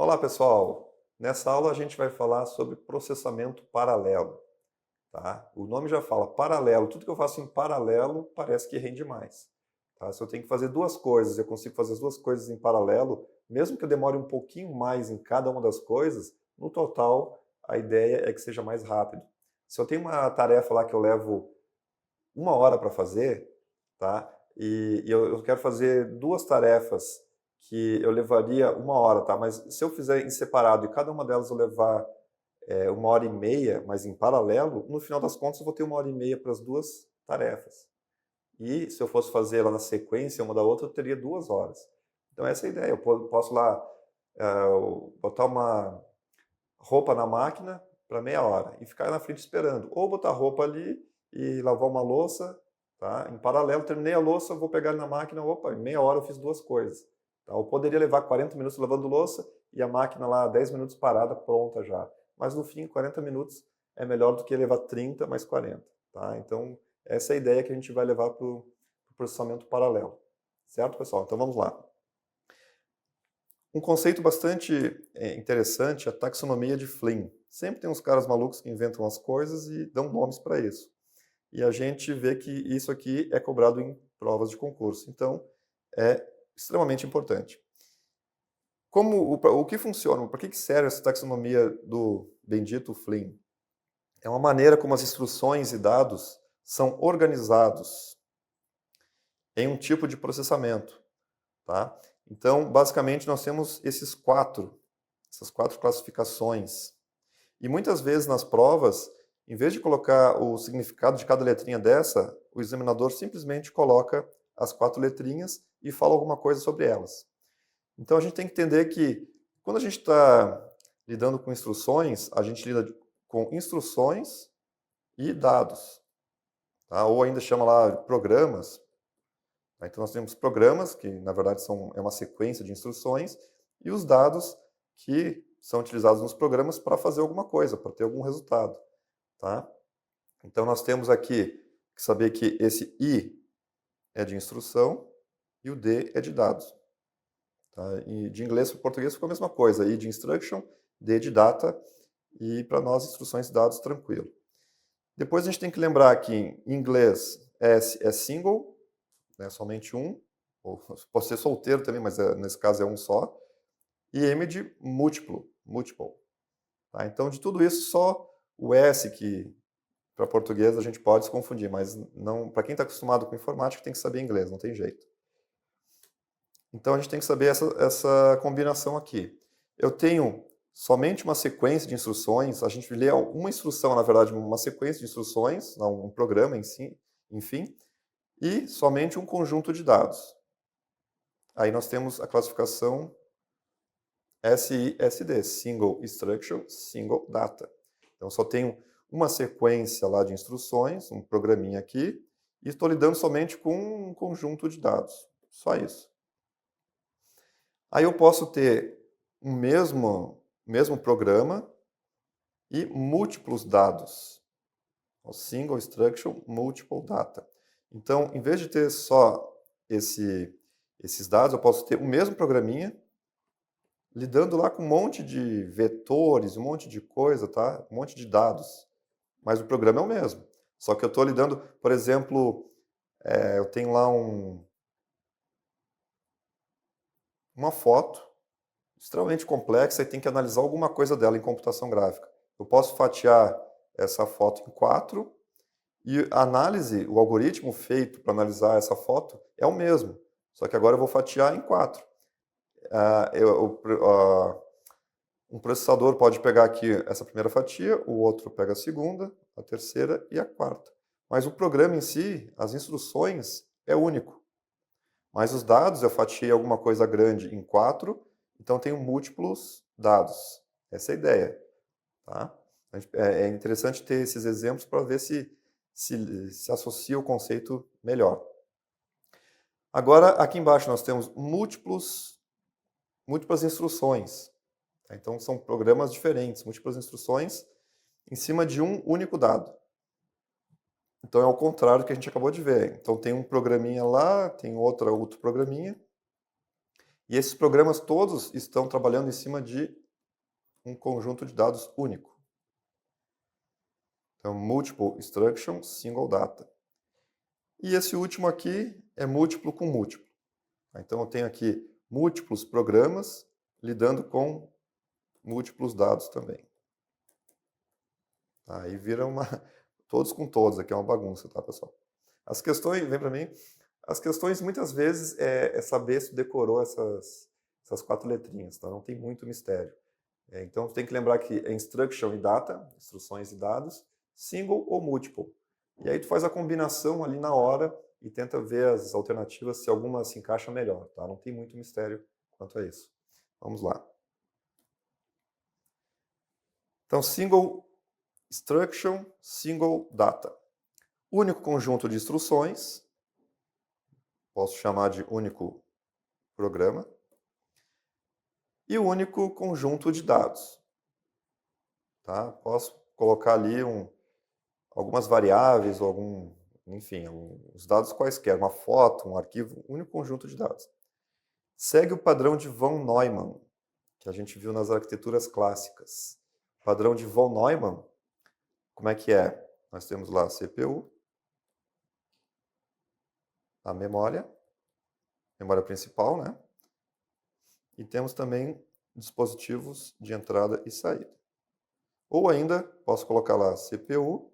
Olá, pessoal! Nessa aula a gente vai falar sobre processamento paralelo, tá? O nome já fala paralelo, tudo que eu faço em paralelo parece que rende mais, tá? Se eu tenho que fazer duas coisas, eu consigo fazer as duas coisas em paralelo, mesmo que eu demore um pouquinho mais em cada uma das coisas, no total a ideia é que seja mais rápido. Se eu tenho uma tarefa lá que eu levo uma hora para fazer, tá? E eu quero fazer duas tarefas que eu levaria uma hora, tá? Mas se eu fizer em separado e cada uma delas eu levar uma hora e meia, mas em paralelo, no final das contas eu vou ter uma hora e meia para as duas tarefas. E se eu fosse fazer ela na sequência, uma da outra, eu teria 2 horas. Então essa é a ideia. Eu posso lá botar uma roupa na máquina para meia hora e ficar na frente esperando. Ou botar roupa ali e lavar uma louça, tá? Em paralelo, terminei a louça, vou pegar na máquina, opa, em meia hora eu fiz duas coisas. Tá? Eu poderia levar 40 minutos lavando louça e a máquina lá 10 minutos parada, pronta já. Mas no fim, 40 minutos é melhor do que levar 30 mais 40. Tá? Então, essa é a ideia que a gente vai levar para o processamento paralelo. Certo, pessoal? Então vamos lá. Um conceito bastante interessante é a taxonomia de Flynn. Sempre tem uns caras malucos que inventam as coisas e dão nomes para isso. E a gente vê que isso aqui é cobrado em provas de concurso. Então, é extremamente importante. O que funciona? Para que serve essa taxonomia do bendito Flynn? É uma maneira como as instruções e dados são organizados em um tipo de processamento. Tá? Então, basicamente, nós temos essas quatro classificações. E muitas vezes nas provas, em vez de colocar o significado de cada letrinha dessa, o examinador simplesmente coloca as quatro letrinhas e fala alguma coisa sobre elas. Então a gente tem que entender que quando a gente está lidando com instruções, a gente lida com instruções e dados. Tá? Ou ainda chama lá programas. Então nós temos programas, que na verdade é uma sequência de instruções, e os dados que são utilizados nos programas para fazer alguma coisa, para ter algum resultado. Tá? Então nós temos aqui que saber que esse I é de instrução e o D é de dados. Tá? E de inglês para português ficou a mesma coisa, I de instruction, D de data, e para nós instruções e dados tranquilo. Depois a gente tem que lembrar que em inglês S é single, né, somente um, ou pode ser solteiro também, mas nesse caso é um só, e M de múltiplo, multiple. Tá? Então, de tudo isso, só o S, que para português a gente pode se confundir, mas não, para quem está acostumado com informática tem que saber inglês, não tem jeito. Então, a gente tem que saber essa combinação aqui. Eu tenho somente uma sequência de instruções, a gente lê uma instrução, na verdade, uma sequência de instruções, não um programa em si, enfim, e somente um conjunto de dados. Aí nós temos a classificação SISD, Single Instruction, Single Data. Então, só tenho uma sequência lá de instruções, um programinha aqui, e estou lidando somente com um conjunto de dados. Só isso. Aí eu posso ter um mesmo programa e múltiplos dados. Single Instruction, Multiple Data. Então, em vez de ter só esses dados, eu posso ter o mesmo programinha, lidando lá com um monte de vetores, um monte de coisa, tá? Um monte de dados. Mas o programa é o mesmo. Só que eu estou lidando, por exemplo, eu tenho lá uma foto extremamente complexa e tem que analisar alguma coisa dela em computação gráfica. Eu posso fatiar essa foto em quatro e a análise, o algoritmo feito para analisar essa foto é o mesmo. Só que agora eu vou fatiar em quatro. Um processador pode pegar aqui essa primeira fatia, o outro pega a segunda, a terceira e a quarta. Mas o programa em si, as instruções, é único. Mas os dados, eu fatiei alguma coisa grande em quatro, então tenho múltiplos dados. Essa é a ideia. Tá? É interessante ter esses exemplos para ver se associa o conceito melhor. Agora, aqui embaixo nós temos múltiplas instruções. Então, são programas diferentes, múltiplas instruções em cima de um único dado. Então, é o contrário do que a gente acabou de ver. Então, tem um programinha lá, tem outro programinha, E esses programas todos estão trabalhando em cima de um conjunto de dados único. Então, Multiple Instruction, Single Data. E esse último aqui é múltiplo com múltiplo. Então, eu tenho aqui múltiplos programas lidando com múltiplos dados também. Aí vira todos com todos, aqui é uma bagunça, tá, pessoal? As questões, vem para mim, as questões muitas vezes é saber se decorou essas 4 letrinhas, tá? Não tem muito mistério. Então, tem que lembrar que é instruction e data, instruções e dados, single ou multiple. E aí tu faz a combinação ali na hora e tenta ver as alternativas, se alguma se encaixa melhor, tá? Não tem muito mistério quanto a isso. Vamos lá. Então, single instruction, single data. Único conjunto de instruções, posso chamar de único programa, e o único conjunto de dados. Tá? Posso colocar ali algumas variáveis, ou enfim, os dados quaisquer, uma foto, um arquivo, um único conjunto de dados. Segue o padrão de von Neumann, que a gente viu nas arquiteturas clássicas. O padrão de von Neumann, como é que é? Nós temos lá a CPU, a memória principal, né? E temos também dispositivos de entrada e saída. Ou ainda, posso colocar lá CPU,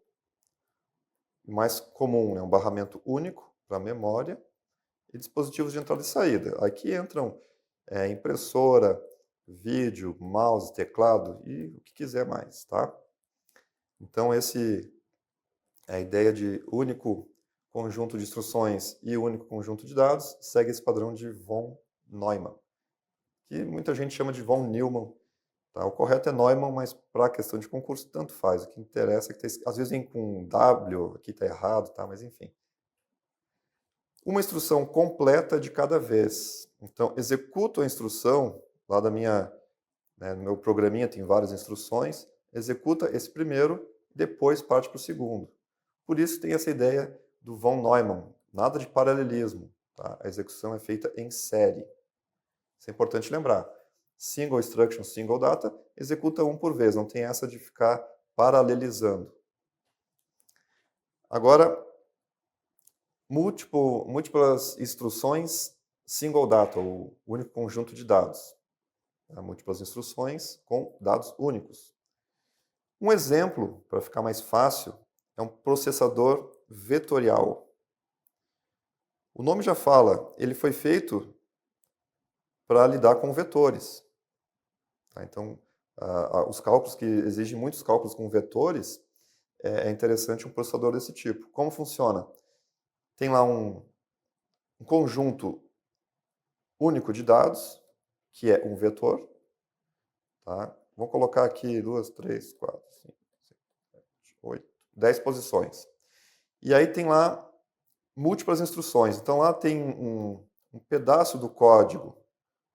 mais comum, né? Um barramento único para a memória, e dispositivos de entrada e saída. Aqui entram impressora, vídeo, mouse, teclado e o que quiser mais, tá? Então, a ideia de único conjunto de instruções e único conjunto de dados segue esse padrão de von Neumann, que muita gente chama de von Neumann. Tá? O correto é Neumann, mas para a questão de concurso, tanto faz. O que interessa é que às vezes vem com W, aqui está errado, tá? Mas enfim. Uma instrução completa de cada vez. Então, executo a instrução, lá no meu programinha tem várias instruções, executa esse primeiro, depois parte para o segundo. Por isso tem essa ideia do von Neumann, nada de paralelismo. Tá? A execução é feita em série. Isso é importante lembrar. Single instruction, single data, executa um por vez, não tem essa de ficar paralelizando. Agora, múltiplas instruções, single data, o único conjunto de dados. Múltiplas instruções com dados únicos. Um exemplo, para ficar mais fácil, é um processador vetorial. O nome já fala, ele foi feito para lidar com vetores. Tá? Então, os cálculos que exigem muitos cálculos com vetores, é interessante um processador desse tipo. Como funciona? Tem lá um conjunto único de dados, que é um vetor. Tá? Vamos colocar aqui 2, 3, 4, 5, 6, 7, 8, 10 posições. E aí tem lá múltiplas instruções. Então lá tem um pedaço do código,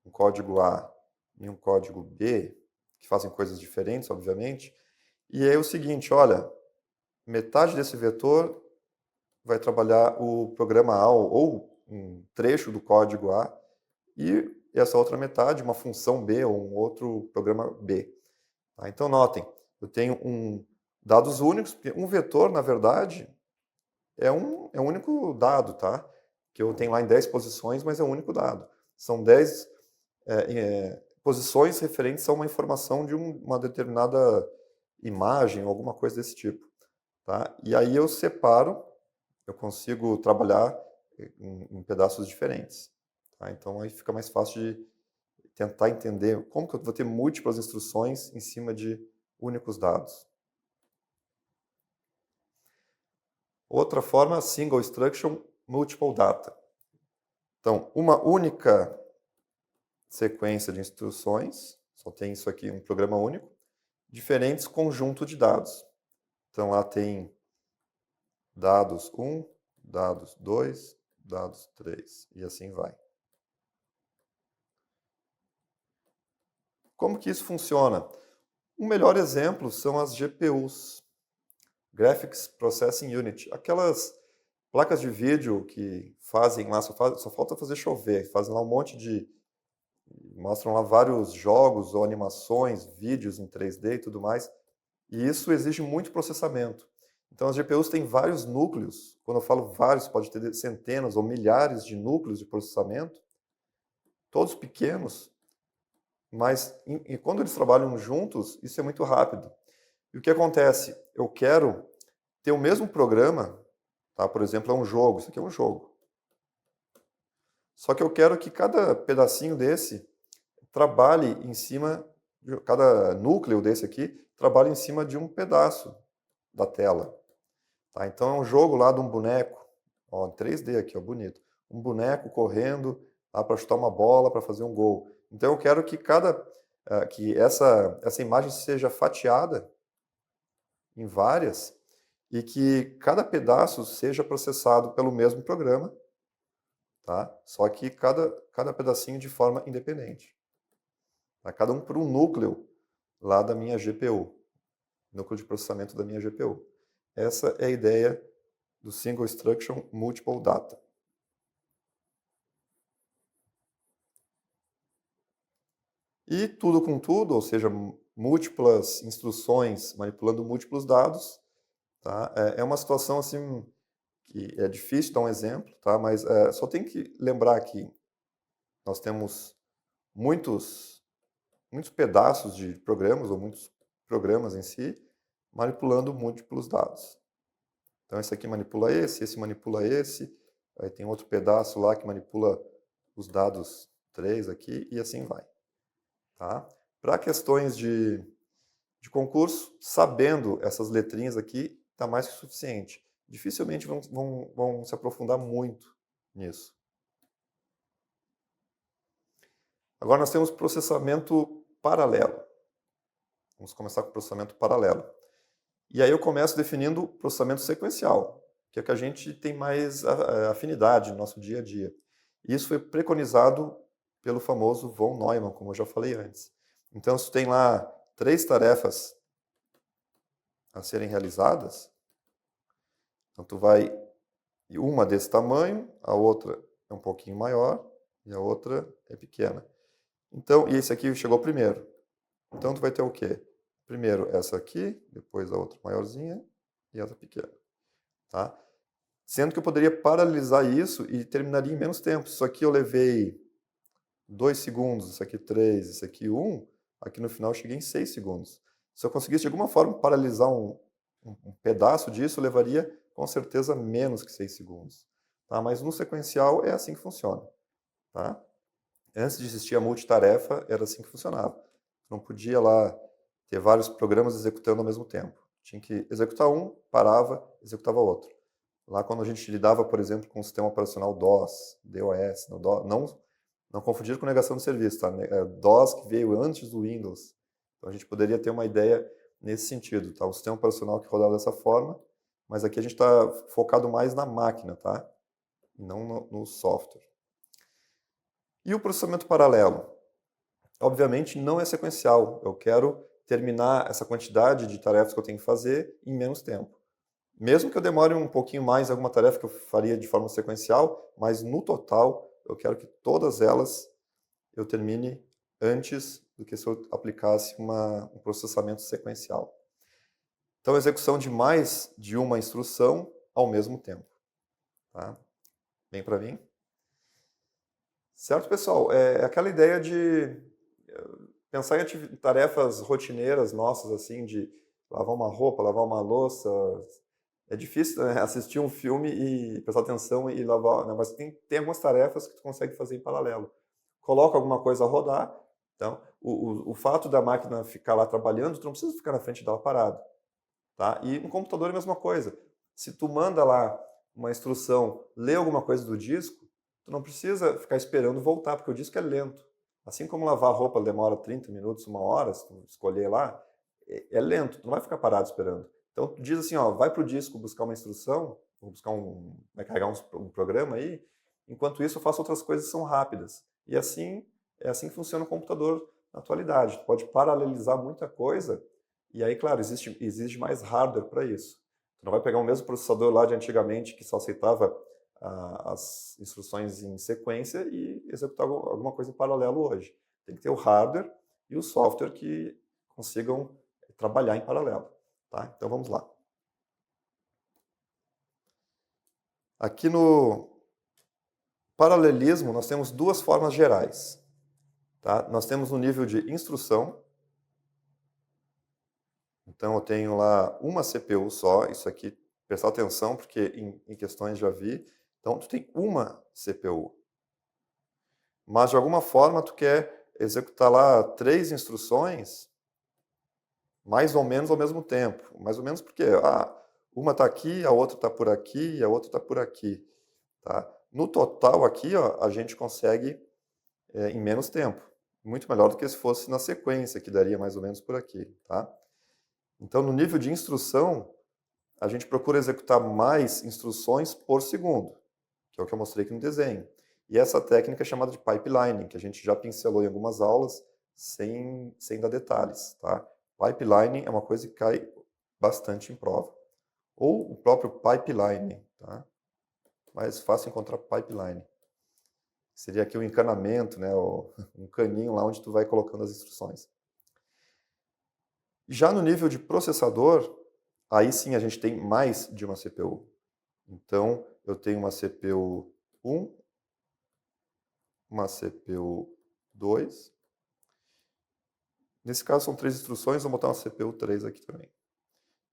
um código A e um código B, que fazem coisas diferentes, obviamente. E aí é o seguinte, olha, metade desse vetor vai trabalhar o programa A ou um trecho do código A e essa outra metade, uma função B ou um outro programa B. Tá? Então notem, eu tenho dados únicos, porque um vetor, na verdade, é um único dado, tá? Que eu tenho lá em 10 posições, mas é um único dado. São 10 posições referentes a uma informação de uma determinada imagem, alguma coisa desse tipo. Tá? E aí eu separo, eu consigo trabalhar em pedaços diferentes. Tá? Então aí fica mais fácil de tentar entender como que eu vou ter múltiplas instruções em cima de únicos dados. Outra forma, single instruction, multiple data. Então, uma única sequência de instruções, só tem isso aqui, um programa único, diferentes conjuntos de dados. Então, lá tem dados 1, dados 2, dados 3, e assim vai. Como que isso funciona? Um melhor exemplo são as GPUs, Graphics Processing Unit, aquelas placas de vídeo que fazem lá, só falta fazer chover, fazem lá um monte de mostram lá vários jogos ou animações, vídeos em 3D e tudo mais, e isso exige muito processamento. Então, as GPUs têm vários núcleos, quando eu falo vários, pode ter centenas ou milhares de núcleos de processamento, todos pequenos, mas quando eles trabalham juntos, isso é muito rápido. E o que acontece? Eu quero ter o mesmo programa, tá? Por exemplo, é um jogo, isso aqui é um jogo. Só que eu quero que cada pedacinho desse trabalhe em cima, cada núcleo desse aqui, trabalhe em cima de um pedaço da tela. Tá? Então é um jogo lá de um boneco, ó, 3D aqui, ó, bonito. Um boneco correndo lá para chutar uma bola, para fazer um gol. Então eu quero que que essa imagem seja fatiada em várias e que cada pedaço seja processado pelo mesmo programa, tá? Só que cada pedacinho de forma independente. Tá? Cada um por um núcleo lá da minha GPU, núcleo de processamento da minha GPU. Essa é a ideia do Single Instruction Multiple Data. E tudo com tudo, ou seja, múltiplas instruções manipulando múltiplos dados, tá? É uma situação assim que é difícil dar um exemplo, tá? Mas só tem que lembrar que nós temos muitos pedaços de programas, ou muitos programas em si, manipulando múltiplos dados. Então, esse aqui manipula esse manipula esse, aí tem outro pedaço lá que manipula os dados 3 aqui, e assim vai. Tá? Para questões de concurso, sabendo essas letrinhas aqui, está mais que suficiente. Dificilmente vão se aprofundar muito nisso. Agora nós temos processamento paralelo. Vamos começar com o processamento paralelo. E aí eu começo definindo processamento sequencial, que é o que a gente tem mais afinidade no nosso dia a dia. E isso foi preconizado pelo famoso von Neumann, como eu já falei antes. Então, se tem lá 3 tarefas a serem realizadas, então tu vai, uma desse tamanho, a outra é um pouquinho maior e a outra é pequena. Então, e esse aqui chegou primeiro. Então, tu vai ter o quê? Primeiro essa aqui, depois a outra maiorzinha e essa pequena. Tá? Sendo que eu poderia paralelizar isso e terminaria em menos tempo. Isso aqui eu levei 2 segundos, isso aqui 3, isso aqui 1, aqui no final eu cheguei em 6 segundos. Se eu conseguisse de alguma forma paralisar um pedaço disso, eu levaria com certeza menos que 6 segundos. Tá? Mas no sequencial é assim que funciona. Tá? Antes de existir a multitarefa, era assim que funcionava. Não podia lá ter vários programas executando ao mesmo tempo. Tinha que executar um, parava, executava outro. Lá quando a gente lidava, por exemplo, com o sistema operacional DOS, DOS, não confundir com negação de serviço, tá? DOS que veio antes do Windows. Então a gente poderia ter uma ideia nesse sentido, tá? Um sistema operacional que rodava dessa forma, mas aqui a gente está focado mais na máquina, tá? E não no software. E o processamento paralelo? Obviamente não é sequencial. Eu quero terminar essa quantidade de tarefas que eu tenho que fazer em menos tempo. Mesmo que eu demore um pouquinho mais em alguma tarefa que eu faria de forma sequencial, mas no total eu quero que todas elas eu termine antes do que se eu aplicasse um processamento sequencial. Então, execução de mais de uma instrução ao mesmo tempo. Tá? Vem para mim? Certo, pessoal? É aquela ideia de pensar em tarefas rotineiras nossas, assim, de lavar uma roupa, lavar uma louça. É difícil, né, assistir um filme e prestar atenção e lavar, né, mas tem algumas tarefas que tu consegue fazer em paralelo. Coloca alguma coisa a rodar, então o fato da máquina ficar lá trabalhando, tu não precisa ficar na frente dela parado. Tá? E no computador é a mesma coisa. Se tu manda lá uma instrução, lê alguma coisa do disco, tu não precisa ficar esperando voltar, porque o disco é lento. Assim como lavar roupa demora 30 minutos, 1 hora, se tu escolher lá, é lento, tu não vai ficar parado esperando. Então tu diz assim, ó, vai pro disco buscar uma instrução, ou buscar vai carregar um programa aí, enquanto isso eu faço outras coisas que são rápidas. E assim, é assim que funciona o computador na atualidade. Tu pode paralelizar muita coisa, e aí, claro, exige mais hardware para isso. Tu não vai pegar o mesmo processador lá de antigamente que só aceitava as instruções em sequência e executar alguma coisa em paralelo hoje. Tem que ter o hardware e o software que consigam trabalhar em paralelo. Tá? Então vamos lá. Aqui no paralelismo nós temos duas formas gerais. Tá? Nós temos no nível de instrução. Então eu tenho lá uma CPU só, isso aqui, prestar atenção porque em questões já vi. Então tu tem uma CPU. Mas de alguma forma tu quer executar lá 3 instruções mais ou menos ao mesmo tempo. Mais ou menos porque uma está aqui, a outra está por aqui e a outra está por aqui. Tá? No total aqui, ó, a gente consegue em menos tempo. Muito melhor do que se fosse na sequência, que daria mais ou menos por aqui. Tá? Então, no nível de instrução, a gente procura executar mais instruções por segundo, que é o que eu mostrei aqui no desenho. E essa técnica é chamada de pipelining, que a gente já pincelou em algumas aulas, sem dar detalhes. Tá? Pipelining é uma coisa que cai bastante em prova. Ou o próprio pipeline, tá? Mais fácil encontrar pipeline. Seria aqui o encanamento, né? Um caninho lá onde tu vai colocando as instruções. Já no nível de processador, aí sim a gente tem mais de uma CPU. Então, eu tenho uma CPU 1, uma CPU 2. Nesse caso são 3 instruções, vou botar uma CPU 3 aqui também.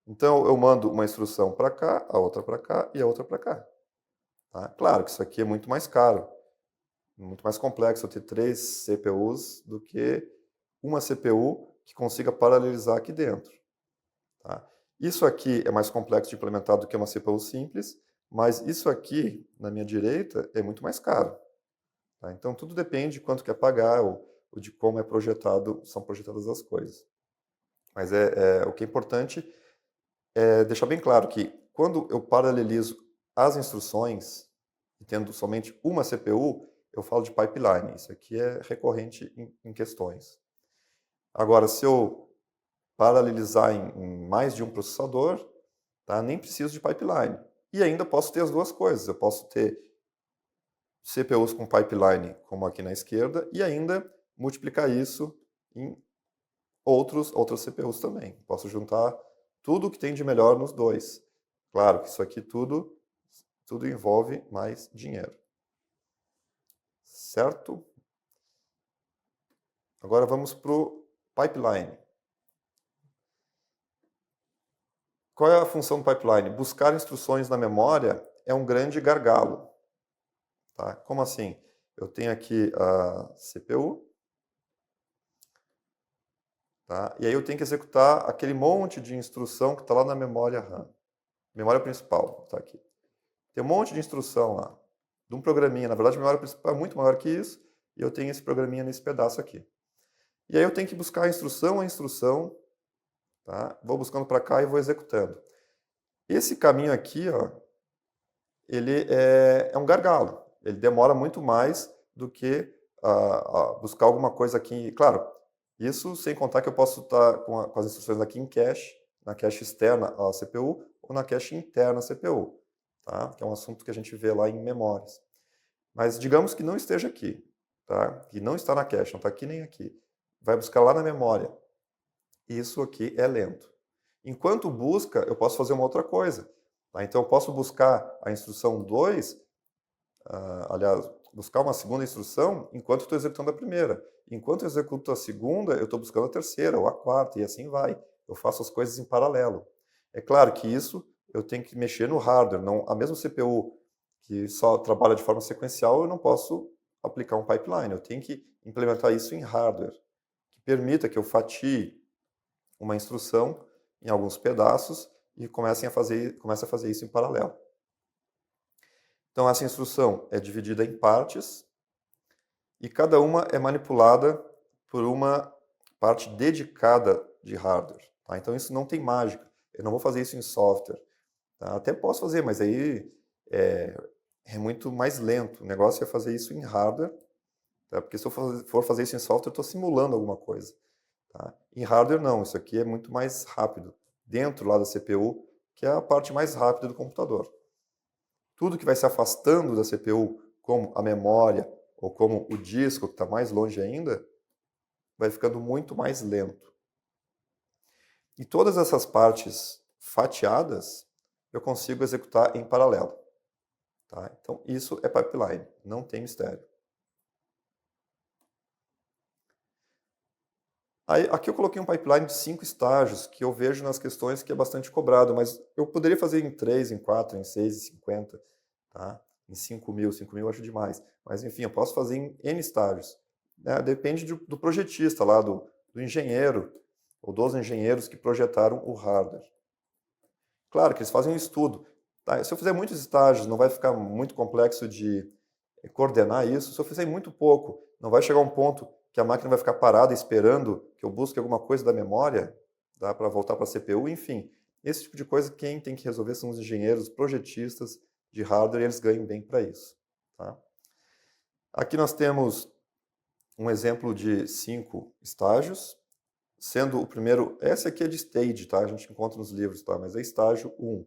Então, eu mando uma instrução para cá, a outra para cá e a outra para cá. Tá? Claro que isso aqui é muito mais caro, muito mais complexo eu ter 3 CPUs do que uma CPU que consiga paralelizar aqui dentro. Tá? Isso aqui é mais complexo de implementar do que uma CPU simples, mas isso aqui, na minha direita, é muito mais caro. Tá? Então, tudo depende de quanto quer pagar ou de como são projetadas as coisas. Mas o que é importante é deixar bem claro que quando eu paralelizo as instruções, tendo somente uma CPU, eu falo de pipeline. Isso aqui é recorrente em questões. Agora, se eu paralelizar em mais de um processador, tá, nem preciso de pipeline. E ainda posso ter as duas coisas. Eu posso ter CPUs com pipeline, como aqui na esquerda, e ainda multiplicar isso em outras CPUs também. Posso juntar tudo o que tem de melhor nos dois. Claro que isso aqui tudo envolve mais dinheiro. Certo? Agora vamos para o pipeline. Qual é a função do pipeline? Buscar instruções na memória é um grande gargalo. Tá? Como assim? Eu tenho aqui a CPU, tá? E aí eu tenho que executar aquele monte de instrução que está lá na memória RAM. Memória principal, está aqui. Tem um monte de instrução lá, de um programinha. Na verdade, a memória principal é muito maior que isso, e eu tenho esse programinha nesse pedaço aqui. E aí eu tenho que buscar instrução a instrução, tá? Vou buscando para cá e vou executando. Esse caminho aqui, ó, ele é um gargalo. Ele demora muito mais do que buscar alguma coisa aqui. Claro, isso sem contar que eu posso estar com as instruções aqui em cache, na cache externa à CPU ou na cache interna à CPU, tá? Que é um assunto que a gente vê lá em memórias. Mas digamos que não esteja aqui, tá? Que não está na cache, não está aqui nem aqui. Vai buscar lá na memória. Isso aqui é lento. Enquanto busca, eu posso fazer uma outra coisa. Tá? Então, eu posso buscar a instrução 2, aliás, buscar uma segunda instrução enquanto estou executando a primeira. Enquanto eu executo a segunda, eu estou buscando a terceira ou a quarta, e assim vai. Eu faço as coisas em paralelo. É claro que isso eu tenho que mexer no hardware. Não, a mesma CPU que só trabalha de forma sequencial, eu não posso aplicar um pipeline. Eu tenho que implementar isso em hardware, que permita que eu fatie uma instrução em alguns pedaços e comece a fazer isso em paralelo. Então, essa instrução é dividida em partes e cada uma é manipulada por uma parte dedicada de hardware. Tá? Então, isso não tem mágica. Eu não vou fazer isso em software. Tá? Até posso fazer, mas aí é muito mais lento. O negócio é fazer isso em hardware, tá? Porque se eu for fazer isso em software, eu estou simulando alguma coisa. Tá? Em hardware, não. Isso aqui é muito mais rápido. Dentro lá da CPU, que é a parte mais rápida do computador. Tudo que vai se afastando da CPU, como a memória ou como o disco, que está mais longe ainda, vai ficando muito mais lento. E todas essas partes fatiadas, eu consigo executar em paralelo. Tá? Então, isso é pipeline, não tem mistério. Aí, aqui eu coloquei um pipeline de 5 estágios, que eu vejo nas questões que é bastante cobrado, mas eu poderia fazer em 3, em 4, em 6, em 50, tá? Em 5.000 eu acho demais. Mas, enfim, eu posso fazer em N estágios. Né? Depende do projetista lá, do engenheiro, ou dos engenheiros que projetaram o hardware. Claro que eles fazem um estudo. Tá? Se eu fizer muitos estágios, não vai ficar muito complexo de coordenar isso. Se eu fizer muito pouco, não vai chegar um ponto que a máquina vai ficar parada esperando que eu busque alguma coisa da memória, tá? Para voltar para a CPU, enfim. Esse tipo de coisa, quem tem que resolver são os engenheiros, projetistas de hardware, e eles ganham bem para isso. Tá? Aqui nós temos um exemplo de 5 estágios, sendo o primeiro, esse aqui é de stage, tá? A gente encontra nos livros, tá? Mas é estágio 1.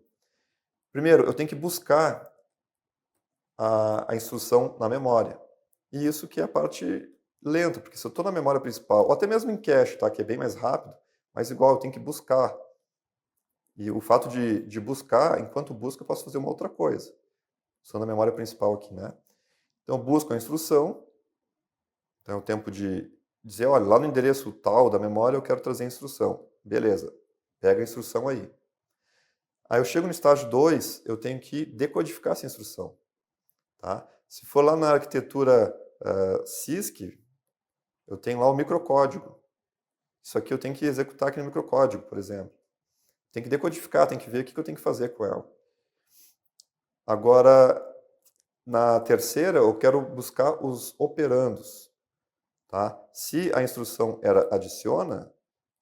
Primeiro, eu tenho que buscar a instrução na memória. E isso que é a parte lenta, porque se eu estou na memória principal, ou até mesmo em cache, tá? Que é bem mais rápido, mas igual eu tenho que buscar. E o fato de buscar, enquanto busco, eu posso fazer uma outra coisa. Estou na memória principal aqui, né? Então, eu busco a instrução, então é o tempo de dizer, olha, lá no endereço tal da memória eu quero trazer a instrução. Beleza, pega a instrução aí. Aí eu chego no estágio 2, eu tenho que decodificar essa instrução. Tá? Se for lá na arquitetura CISC, eu tenho lá o microcódigo. Isso aqui eu tenho que executar aqui no microcódigo, por exemplo. Tem que decodificar, tem que ver o que eu tenho que fazer com ela. Agora, na terceira, eu quero buscar os operandos. Tá? Se a instrução era adiciona,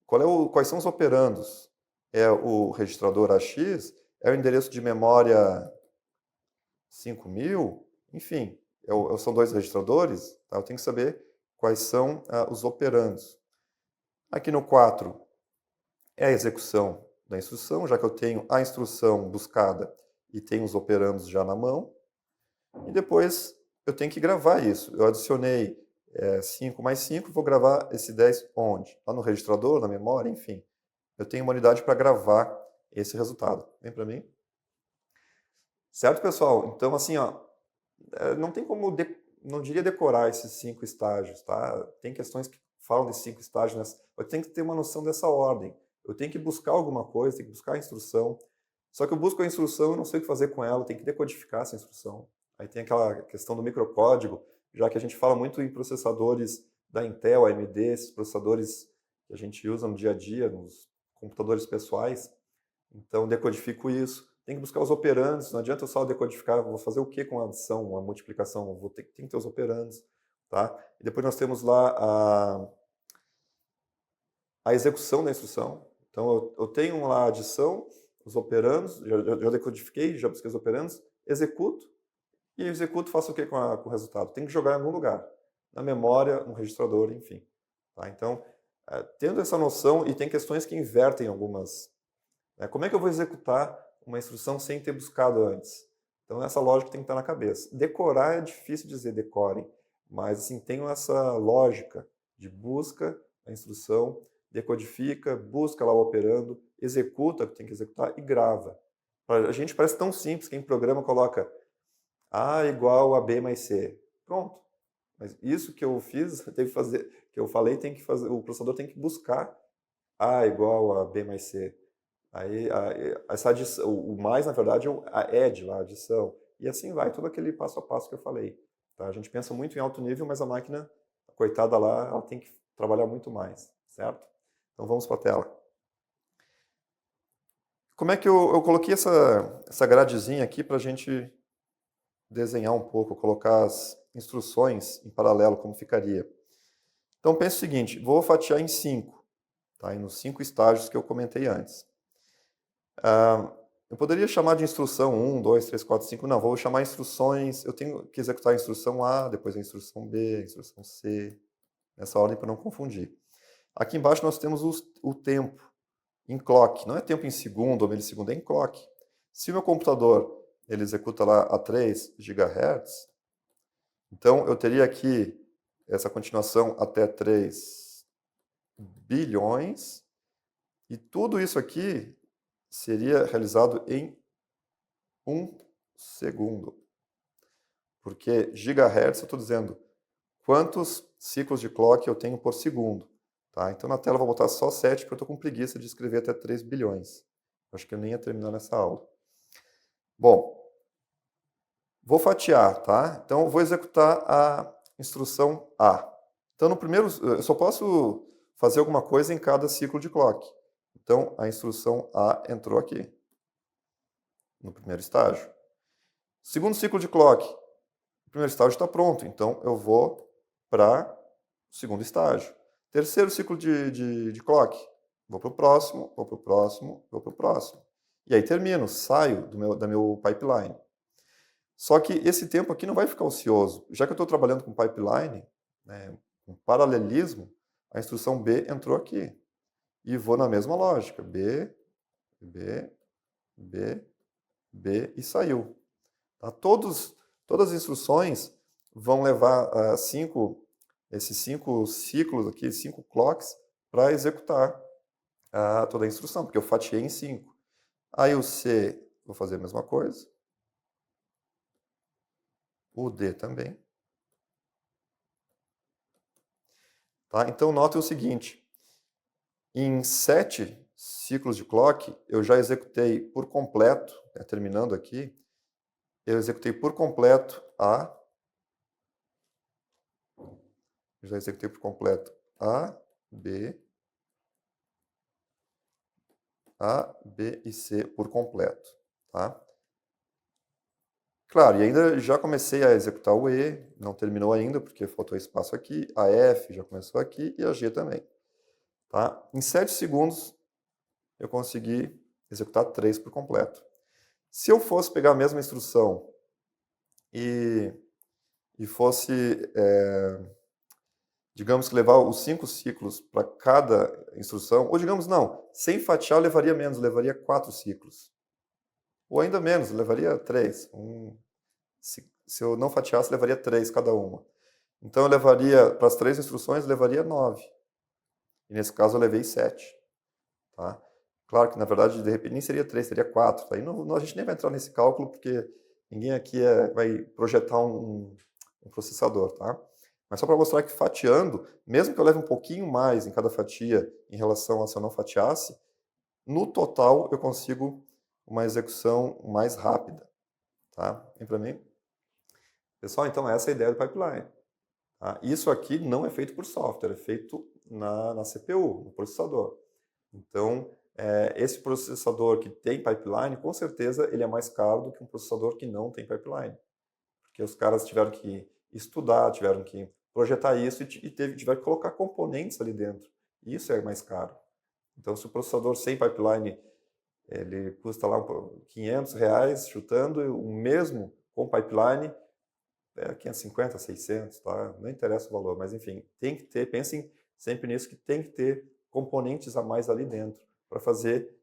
quais são os operandos? É o registrador AX? É o endereço de memória 5.000? Enfim, são 2 registradores, tá? Eu tenho que saber quais são os operandos. Aqui no 4 é a execução da instrução, já que eu tenho a instrução buscada e tenho os operandos já na mão. E depois eu tenho que gravar isso. Eu adicionei 5 mais 5, vou gravar esse 10 onde? Lá no registrador, na memória, enfim. Eu tenho uma unidade para gravar esse resultado. Vem para mim? Certo, pessoal? Então, assim, ó, não tem como, não diria decorar esses 5 estágios, tá? Tem questões que falam desses 5 estágios, mas eu tenho que ter uma noção dessa ordem. Eu tenho que buscar alguma coisa, tenho que buscar a instrução. Só que eu busco a instrução e não sei o que fazer com ela, eu tenho que decodificar essa instrução. Aí tem aquela questão do microcódigo, já que a gente fala muito em processadores da Intel, AMD, esses processadores que a gente usa no dia a dia, nos computadores pessoais. Então, decodifico isso. Tem que buscar os operandos, não adianta eu só decodificar, vou fazer o que com a adição, a multiplicação? Tem que ter os operandos. Tá? E depois nós temos lá a execução da instrução. Então, eu tenho lá a adição, os operandos, já decodifiquei, já busquei os operandos, executo, e executo, faço o que com o resultado? Tem que jogar em algum lugar, na memória, no registrador, enfim. Tá? Então, tendo essa noção, e tem questões que invertem algumas. Como é que eu vou executar uma instrução sem ter buscado antes? Então, essa lógica tem que estar na cabeça. Decorar é difícil dizer decorem, mas assim, tenho essa lógica de busca a instrução, decodifica, busca lá o operando, executa o que tem que executar e grava. A gente parece tão simples, quem programa coloca A igual a B mais C. Pronto. Mas isso que eu fiz, teve que fazer, que eu falei, tem que fazer, o processador tem que buscar A igual a B mais C. Aí, essa adição, o mais, na verdade, é a add, lá, a adição. E assim vai, todo aquele passo a passo que eu falei. Tá? A gente pensa muito em alto nível, mas a máquina, a coitada lá, ela tem que trabalhar muito mais, certo? Então vamos para a tela. Como é que eu coloquei essa gradezinha aqui para a gente desenhar um pouco, colocar as instruções em paralelo, como ficaria? Então pense o seguinte, vou fatiar em 5, tá? E nos 5 estágios que eu comentei antes. Eu poderia chamar de instrução 1, 2, 3, 4, 5. Não, vou chamar instruções. Eu tenho que executar a instrução A, depois a instrução B, a instrução C, nessa ordem para não confundir. Aqui embaixo nós temos o tempo em clock. Não é tempo em segundo ou milissegundo, é em clock. Se o meu computador ele executa lá a 3 GHz, então eu teria aqui essa continuação até 3 bilhões, e tudo isso aqui seria realizado em 1 segundo. Porque gigahertz, eu estou dizendo quantos ciclos de clock eu tenho por segundo. Tá? Então na tela eu vou botar só 7, porque eu estou com preguiça de escrever até 3 bilhões. Acho que eu nem ia terminar nessa aula. Bom, vou fatiar, tá? Então eu vou executar a instrução A. Então no primeiro, eu só posso fazer alguma coisa em cada ciclo de clock. Então a instrução A entrou aqui, no primeiro estágio. Segundo ciclo de clock, o primeiro estágio está pronto, então eu vou para o segundo estágio. Terceiro ciclo de clock, vou para o próximo, vou para o próximo, vou para o próximo. E aí termino, saio da meu pipeline. Só que esse tempo aqui não vai ficar ocioso. Já que eu estou trabalhando com pipeline, né, com paralelismo, a instrução B entrou aqui. E vou na mesma lógica. B, B, B, B e saiu. Tá? Todas as instruções vão levar esses 5 ciclos aqui, 5 clocks, para executar toda a instrução, porque eu fatiei em 5. Aí o C, vou fazer a mesma coisa. O D também. Tá? Então, notem o seguinte. Em 7 ciclos de clock, eu já executei por completo, terminando aqui, eu executei por completo já executei por completo A, B e C por completo. Tá? Claro, e ainda já comecei a executar o E, não terminou ainda, porque faltou espaço aqui, a F já começou aqui e a G também. Tá? Em 7 segundos, eu consegui executar 3 por completo. Se eu fosse pegar a mesma instrução e fosse, digamos que levar os 5 ciclos para cada instrução, ou digamos não, sem fatiar eu levaria menos, eu levaria 4 ciclos. Ou ainda menos, eu levaria 3. Se eu não fatiasse, eu levaria 3 cada uma. Então eu levaria, para as 3 instruções, eu levaria 9. E nesse caso eu levei 7. Tá? Claro que na verdade, de repente, nem seria 3, seria 4. Tá? Aí a gente nem vai entrar nesse cálculo, porque ninguém aqui vai projetar um processador. Tá? Mas só para mostrar que fatiando, mesmo que eu leve um pouquinho mais em cada fatia em relação a se eu não fatiasse, no total eu consigo uma execução mais rápida. Tá? Vem para mim? Pessoal, então essa é a ideia do pipeline. Tá? Isso aqui não é feito por software, é feito na CPU, no processador. Então, esse processador que tem pipeline, com certeza ele é mais caro do que um processador que não tem pipeline. Porque os caras tiveram que estudar, tiveram que projetar isso e tiveram que colocar componentes ali dentro. Isso é mais caro. Então, se o processador sem pipeline ele custa lá R$500 chutando, o mesmo com pipeline 550, 600, tá? Não interessa o valor, mas enfim, tem que ter, pensem sempre nisso, que tem que ter componentes a mais ali dentro para fazer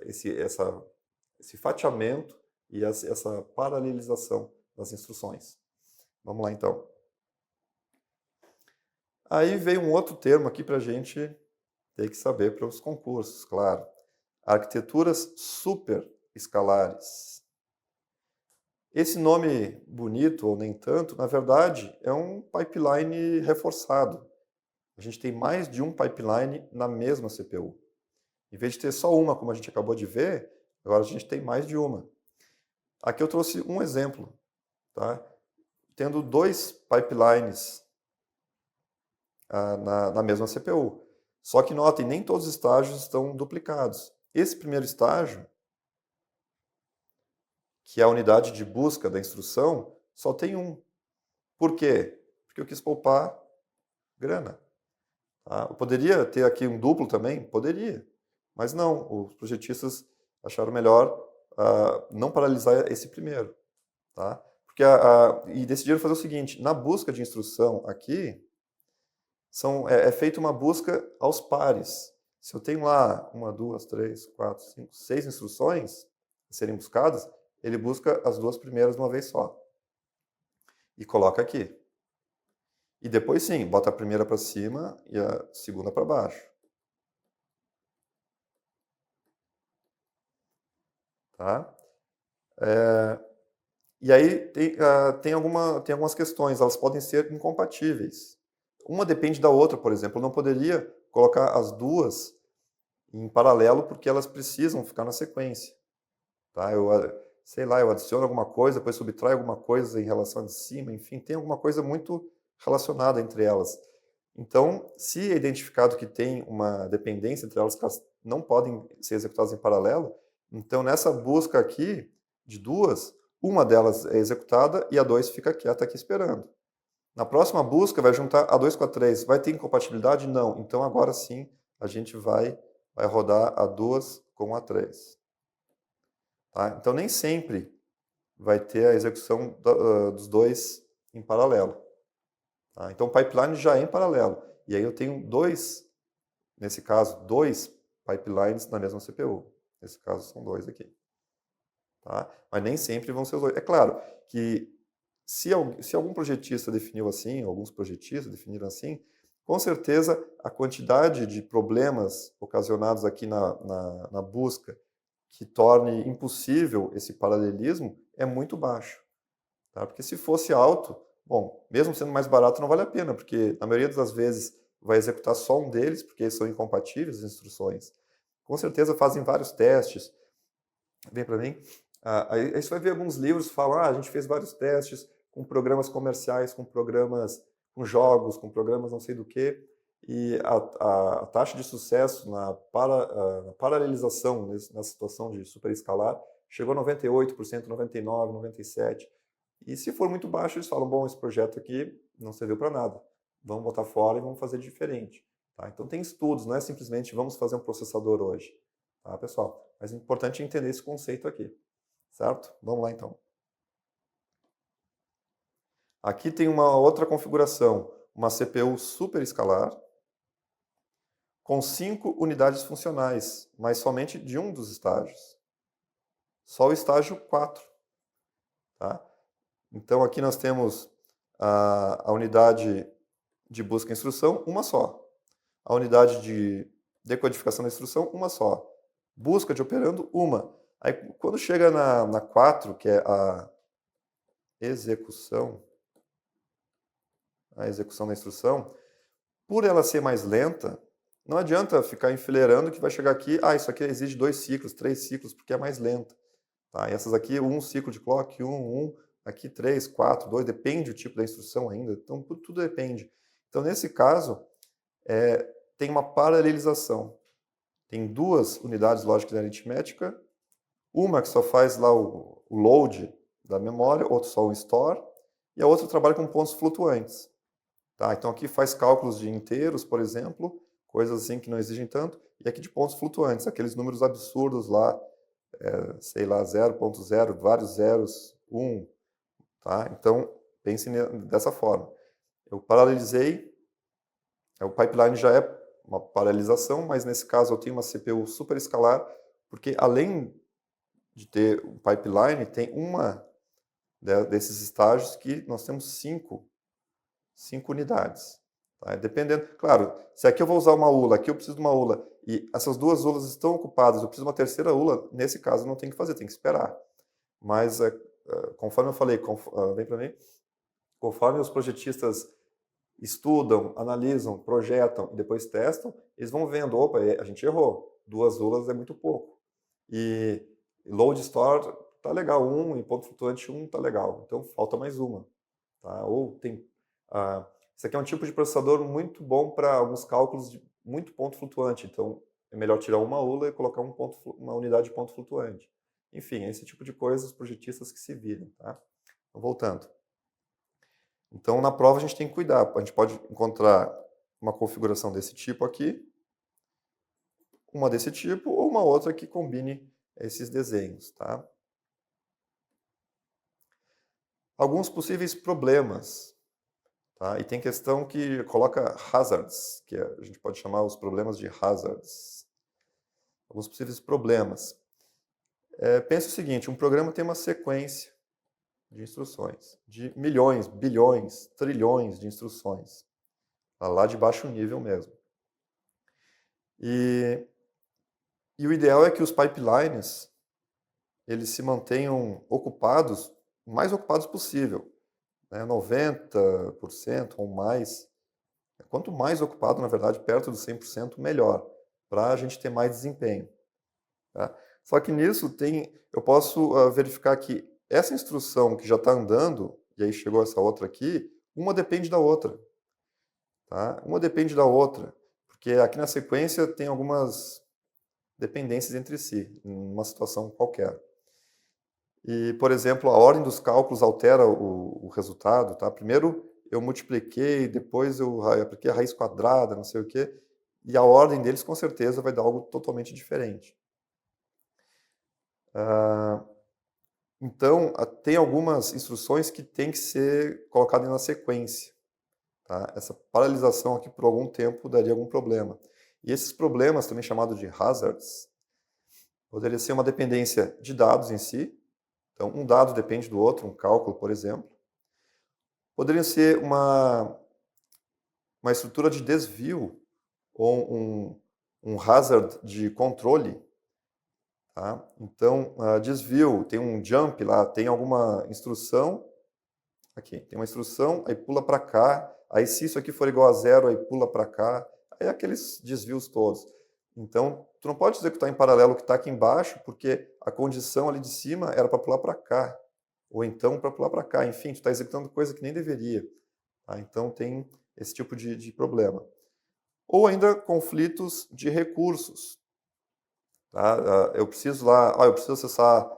esse fatiamento e essa paralelização das instruções. Vamos lá então. Aí veio um outro termo aqui para a gente ter que saber para os concursos, claro. Arquiteturas superescalares. Esse nome bonito, ou nem tanto, na verdade, é um pipeline reforçado. A gente tem mais de um pipeline na mesma CPU. Em vez de ter só uma, como a gente acabou de ver, agora a gente tem mais de uma. Aqui eu trouxe um exemplo, tá? Tendo 2 pipelines na mesma CPU. Só que notem, nem todos os estágios estão duplicados. Esse primeiro estágio, que é a unidade de busca da instrução, só tem um. Por quê? Porque eu quis poupar grana. Tá? Eu poderia ter aqui um duplo também? Poderia. Mas não, os projetistas acharam melhor não paralisar esse primeiro. Tá? Porque e decidiram fazer o seguinte, na busca de instrução aqui, é feita uma busca aos pares. Se eu tenho lá 1, 2, 3, 4, 5, 6 instruções a serem buscadas, ele busca as 2 primeiras de uma vez só. E coloca aqui. E depois sim, bota a primeira para cima e a segunda para baixo. Tá? E aí tem algumas questões, elas podem ser incompatíveis. Uma depende da outra, por exemplo. Eu não poderia colocar as duas em paralelo porque elas precisam ficar na sequência. Tá? Sei lá, eu adiciono alguma coisa, depois subtraio alguma coisa em relação a de cima, enfim, tem alguma coisa muito relacionada entre elas. Então, se é identificado que tem uma dependência entre elas, que elas não podem ser executadas em paralelo, então nessa busca aqui de duas, uma delas é executada e a 2 fica quieta aqui esperando. Na próxima busca, vai juntar a 2 com a 3. Vai ter incompatibilidade? Não. Então agora sim, a gente vai rodar a 2 com a 3. Tá? Então nem sempre vai ter a execução dos dois em paralelo. Tá? Então o pipeline já é em paralelo. E aí eu tenho nesse caso, dois pipelines na mesma CPU. Nesse caso são dois aqui. Tá? Mas nem sempre vão ser os dois. É claro que se algum projetista definiu assim, alguns projetistas definiram assim, com certeza a quantidade de problemas ocasionados aqui na busca que torne impossível esse paralelismo é muito baixo. Tá? Porque se fosse alto, bom, mesmo sendo mais barato não vale a pena, porque na maioria das vezes vai executar só um deles, porque eles são incompatíveis as instruções. Com certeza fazem vários testes. Vem para mim. Aí você vai ver alguns livros que falam, a gente fez vários testes com programas comerciais, com programas, com jogos, com programas não sei do que, e a taxa de sucesso na paralelização nessa situação de superescalar chegou a 98%, 99%, 97%. E se for muito baixo, eles falam, bom, esse projeto aqui não serviu para nada. Vamos botar fora e vamos fazer diferente. Tá? Então tem estudos, não é simplesmente vamos fazer um processador hoje. Tá, pessoal? Mas é importante entender esse conceito aqui. Certo? Vamos lá então. Aqui tem uma outra configuração, uma CPU superescalar com 5 unidades funcionais, mas somente de um dos estágios. Só o estágio 4. Tá? Então aqui nós temos a unidade de busca e instrução, uma só. A unidade de decodificação da instrução, uma só. Busca de operando, uma. Aí quando chega na 4, que é a execução da instrução, por ela ser mais lenta, não adianta ficar enfileirando que vai chegar aqui, isso aqui exige 2 ciclos, 3 ciclos, porque é mais lenta. Tá? E essas aqui, 1 ciclo de clock, 1, aqui 3, 4, 2, depende do tipo da instrução ainda, então tudo depende. Então nesse caso, tem uma paralelização. Tem 2 unidades lógicas de aritmética, uma que só faz lá o load da memória, outra só o store, e a outra trabalha com pontos flutuantes. Tá? Então aqui faz cálculos de inteiros, por exemplo, coisas assim que não exigem tanto, e aqui de pontos flutuantes, aqueles números absurdos lá, sei lá, 0.0, vários zeros, 1. Tá? Então, pense dessa forma. Eu paralelizei, o pipeline já é uma paralelização, mas nesse caso eu tenho uma CPU superescalar, porque além de ter o pipeline, tem uma desses estágios que nós temos 5 unidades. Tá? Dependendo, claro, se aqui eu vou usar uma ULA, aqui eu preciso de uma ULA, e essas 2 ULAs estão ocupadas, eu preciso de uma terceira ULA, nesse caso não tem que fazer, tem que esperar. Mas, conforme eu falei, vem para mim, conforme os projetistas estudam, analisam, projetam e depois testam, eles vão vendo, opa, a gente errou, 2 ULAs é muito pouco. E load store tá legal, 1, e ponto flutuante 1 tá legal, então falta mais uma. Tá? Ou tem... Isso aqui é um tipo de processador muito bom para alguns cálculos de muito ponto flutuante, então é melhor tirar uma ULA e colocar uma unidade de ponto flutuante. Enfim, é esse tipo de coisa os projetistas que se virem. Tá? Então, voltando. Então, na prova a gente tem que cuidar. A gente pode encontrar uma configuração desse tipo aqui, uma desse tipo, ou uma outra que combine esses desenhos. Tá? Alguns possíveis problemas. Tá? E tem questão que coloca hazards, que a gente pode chamar os problemas de hazards. Alguns possíveis problemas. Pense o seguinte, um programa tem uma sequência de instruções, de milhões, bilhões, trilhões de instruções, lá de baixo nível mesmo. E o ideal é que os pipelines eles se mantenham ocupados, o mais ocupados possível, né, 90% ou mais. Quanto mais ocupado, na verdade, perto dos 100%, melhor, para a gente ter mais desempenho. Tá? Só que nisso eu posso verificar que essa instrução que já está andando, e aí chegou essa outra aqui, uma depende da outra. Tá? Uma depende da outra, porque aqui na sequência tem algumas dependências entre si, em uma situação qualquer. E, por exemplo, a ordem dos cálculos altera o resultado. Tá? Primeiro eu multipliquei, depois eu apliquei a raiz quadrada, não sei o quê, e a ordem deles com certeza vai dar algo totalmente diferente. Então, tem algumas instruções que têm que ser colocadas na sequência. Tá? Essa paralisação aqui por algum tempo daria algum problema. E esses problemas, também chamados de hazards, poderia ser uma dependência de dados em si. Então, um dado depende do outro, um cálculo, por exemplo. Poderia ser uma estrutura de desvio ou um hazard de controle. Tá? Então, desvio, tem um jump lá, tem alguma instrução. Aqui, tem uma instrução, aí pula para cá. Aí, se isso aqui for igual a zero, aí pula para cá. Aí, aqueles desvios todos. Então, tu não pode executar em paralelo o que está aqui embaixo, porque a condição ali de cima era para pular para cá. Ou então para pular para cá. Enfim, tu está executando coisa que nem deveria. Tá? Então, tem esse tipo de problema. Ou ainda conflitos de recursos. Tá? Eu preciso eu preciso acessar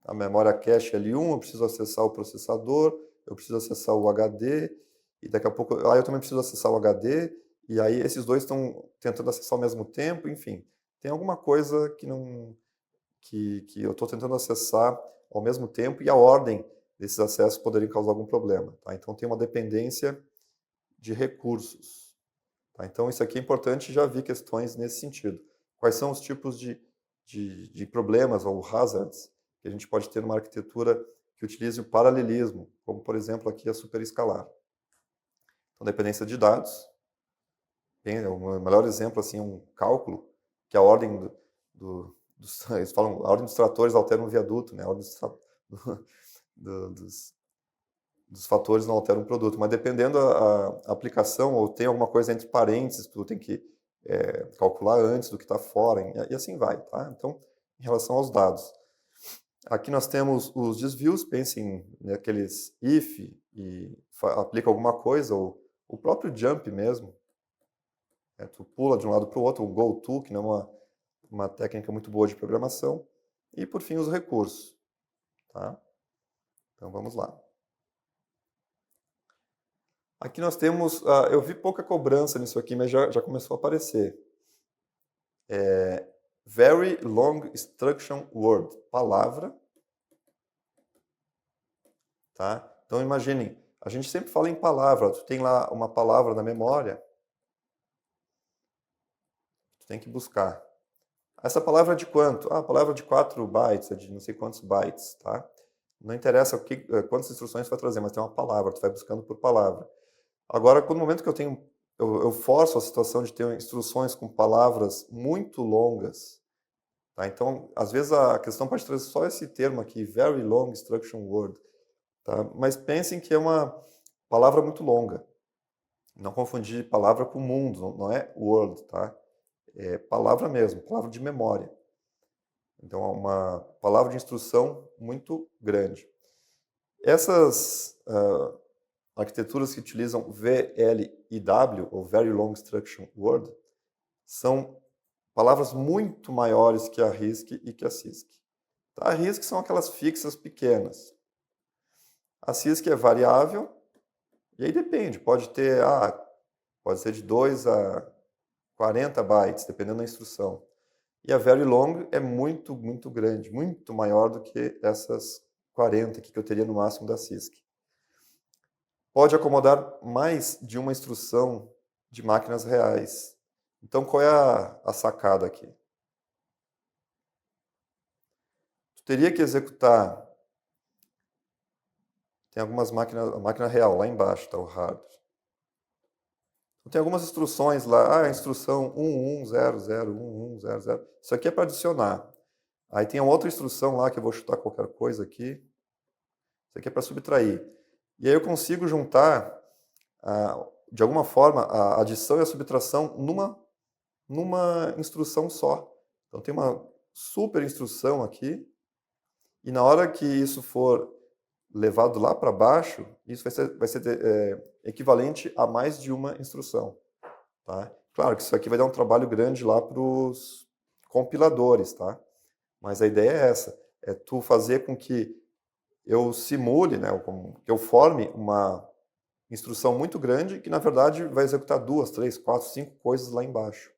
a memória cache L1, eu preciso acessar o processador, eu preciso acessar o HD, e daqui a pouco eu também preciso acessar o HD, e aí esses dois estão tentando acessar ao mesmo tempo, enfim. Tem alguma coisa que eu estou tentando acessar ao mesmo tempo, e a ordem desses acessos poderia causar algum problema. Tá? Então tem uma dependência de recursos. Tá? Então isso aqui é importante, já vi questões nesse sentido. Quais são os tipos de problemas ou hazards que a gente pode ter numa arquitetura que utilize o paralelismo, como, por exemplo, aqui a superescalar. Então, dependência de dados. O melhor exemplo assim, é um cálculo, que a ordem eles falam, a ordem dos tratores altera um viaduto, né? A ordem dos fatores não altera um produto, mas dependendo a aplicação, ou tem alguma coisa entre parênteses, tu tem que calcular antes do que está fora, e assim vai. Tá? Então, em relação aos dados. Aqui nós temos os desvios, pensem naqueles if e aplica alguma coisa, ou o próprio jump mesmo. Tu pula de um lado para o outro, o go-to, que não é uma técnica muito boa de programação. E, por fim, os recursos. Tá? Então, vamos lá. Aqui nós temos, eu vi pouca cobrança nisso aqui, mas já começou a aparecer. Very long instruction word, palavra. Tá? Então imaginem, a gente sempre fala em palavra, tu tem lá uma palavra na memória, tu tem que buscar. Essa palavra é de quanto? A palavra é de 4 bytes, é de não sei quantos bytes, tá? Não interessa quantas instruções tu vai trazer, mas tem uma palavra, tu vai buscando por palavra. Agora, no momento que eu forço a situação de ter instruções com palavras muito longas, tá? Então, às vezes a questão pode trazer só esse termo aqui, very long instruction word, tá? Mas pensem que é uma palavra muito longa. Não confundir palavra com mundo, não é word, tá? É palavra mesmo, palavra de memória. Então, é uma palavra de instrução muito grande. Essas arquiteturas que utilizam VLIW, ou Very Long Instruction Word, são palavras muito maiores que a RISC e que a CISC. A RISC são aquelas fixas pequenas. A CISC é variável, e aí depende, pode ser de 2 a 40 bytes, dependendo da instrução. E a very long é muito, muito grande, muito maior do que essas 40 aqui que eu teria no máximo da CISC. Pode acomodar mais de uma instrução de máquinas reais. Então, qual é a sacada aqui? Tu teria que executar tem algumas máquinas, a máquina real, lá embaixo está o hardware. Então, tem algumas instruções lá, a instrução 11001100. Isso aqui é para adicionar. Aí tem uma outra instrução lá que eu vou chutar qualquer coisa aqui. Isso aqui é para subtrair. E aí eu consigo juntar, de alguma forma, a adição e a subtração numa instrução só. Então tem uma super instrução aqui, e na hora que isso for levado lá para baixo, isso vai ser equivalente a mais de uma instrução. Tá? Claro que isso aqui vai dar um trabalho grande lá para os compiladores, tá? Mas a ideia é essa, é tu fazer com que eu simule, né, que eu forme uma instrução muito grande que, na verdade, vai executar 2, 3, 4, 5 coisas lá embaixo.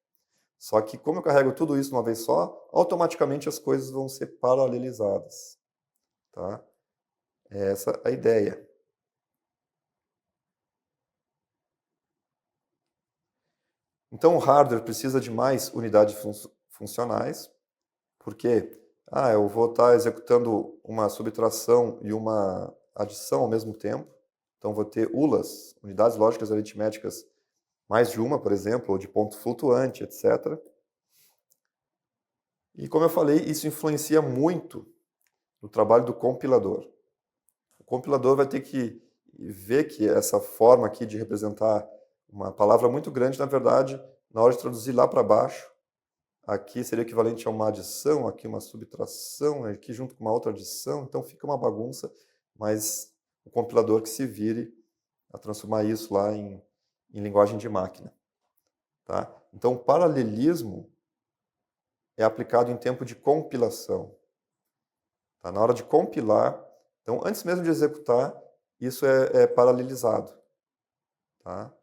Só que, como eu carrego tudo isso de uma vez só, automaticamente as coisas vão ser paralelizadas. Tá? É essa a ideia. Então, o hardware precisa de mais unidades funcionais, porque eu vou estar executando uma subtração e uma adição ao mesmo tempo. Então, vou ter ULAs, unidades lógicas aritméticas, mais de uma, por exemplo, ou de ponto flutuante, etc. E, como eu falei, isso influencia muito no trabalho do compilador. O compilador vai ter que ver que essa forma aqui de representar uma palavra muito grande, na verdade, na hora de traduzir lá para baixo, aqui seria equivalente a uma adição, aqui uma subtração, aqui junto com uma outra adição, então fica uma bagunça, mas o compilador que se vire a transformar isso lá em linguagem de máquina. Tá? Então, o paralelismo é aplicado em tempo de compilação. Tá? Na hora de compilar, então antes mesmo de executar, isso é paralelizado. Tá?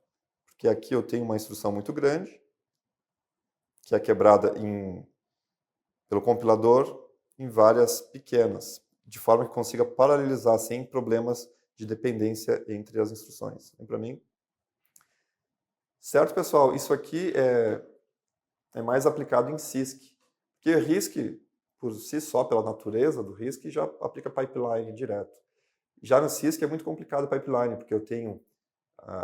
Porque aqui eu tenho uma instrução muito grande, que é quebrada pelo compilador em várias pequenas, de forma que consiga paralelizar sem problemas de dependência entre as instruções. Vem para mim. Certo, pessoal? Isso aqui é mais aplicado em CISC. Porque RISC, por si só, pela natureza do RISC, já aplica pipeline direto. Já no CISC é muito complicado o pipeline, porque eu tenho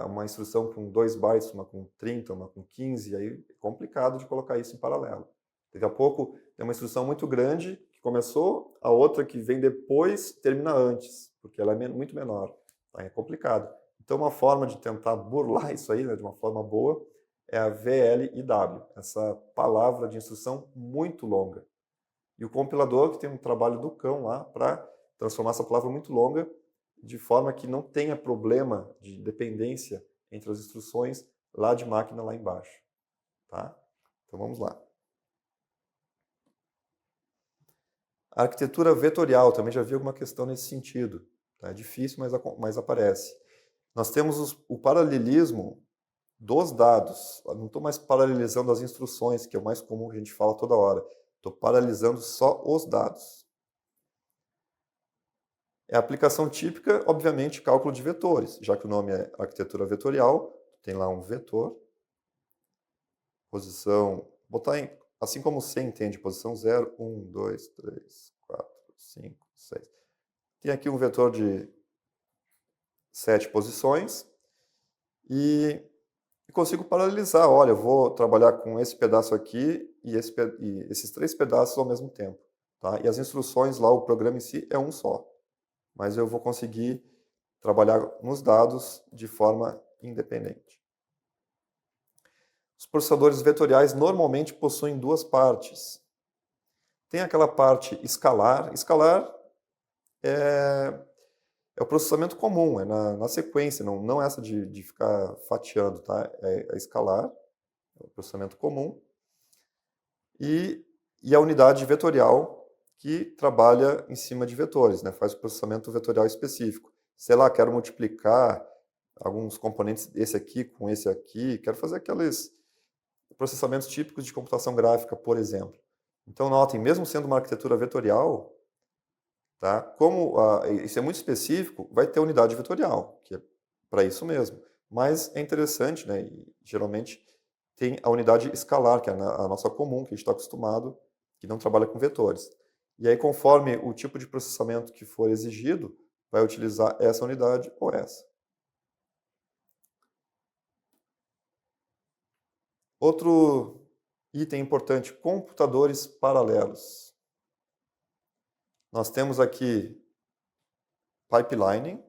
uma instrução com 2 bytes, uma com 30, uma com 15, aí é complicado de colocar isso em paralelo. Daqui a pouco tem uma instrução muito grande que começou, a outra que vem depois termina antes, porque ela é muito menor. Tá? É complicado. Então, uma forma de tentar burlar isso aí, né, de uma forma boa, é a VLIW, essa palavra de instrução muito longa. E o compilador, que tem um trabalho do cão lá para transformar essa palavra muito longa de forma que não tenha problema de dependência entre as instruções lá de máquina lá embaixo. Tá? Então vamos lá. A arquitetura vetorial, também já vi alguma questão nesse sentido. Tá? É difícil, mas aparece. Nós temos o paralelismo dos dados. Eu não estou mais paralelizando as instruções, que é o mais comum que a gente fala toda hora. Estou paralelizando só os dados. É a aplicação típica, obviamente, cálculo de vetores, já que o nome é arquitetura vetorial, tem lá um vetor, posição, assim como você entende, posição 0, 1, 2, 3, 4, 5, 6. Tem aqui um vetor de 7 posições e consigo paralelizar. Olha, eu vou trabalhar com esse pedaço aqui e esses 3 pedaços ao mesmo tempo. Tá? E as instruções lá, o programa em si é um só. Mas eu vou conseguir trabalhar nos dados de forma independente. Os processadores vetoriais normalmente possuem 2 partes. Tem aquela parte escalar. Escalar é o processamento comum, é na sequência, não essa de ficar fatiando, tá? É escalar, é o processamento comum. E a unidade vetorial, que trabalha em cima de vetores, né? Faz o processamento vetorial específico. Sei lá, quero multiplicar alguns componentes, esse aqui com esse aqui, quero fazer aqueles processamentos típicos de computação gráfica, por exemplo. Então, notem, mesmo sendo uma arquitetura vetorial, tá? Como isso é muito específico, vai ter unidade vetorial, que é para isso mesmo. Mas é interessante, né? E, geralmente tem a unidade escalar, que é a nossa comum, que a gente está acostumado, que não trabalha com vetores. E aí, conforme o tipo de processamento que for exigido, vai utilizar essa unidade ou essa. Outro item importante, computadores paralelos. Nós temos aqui pipelining,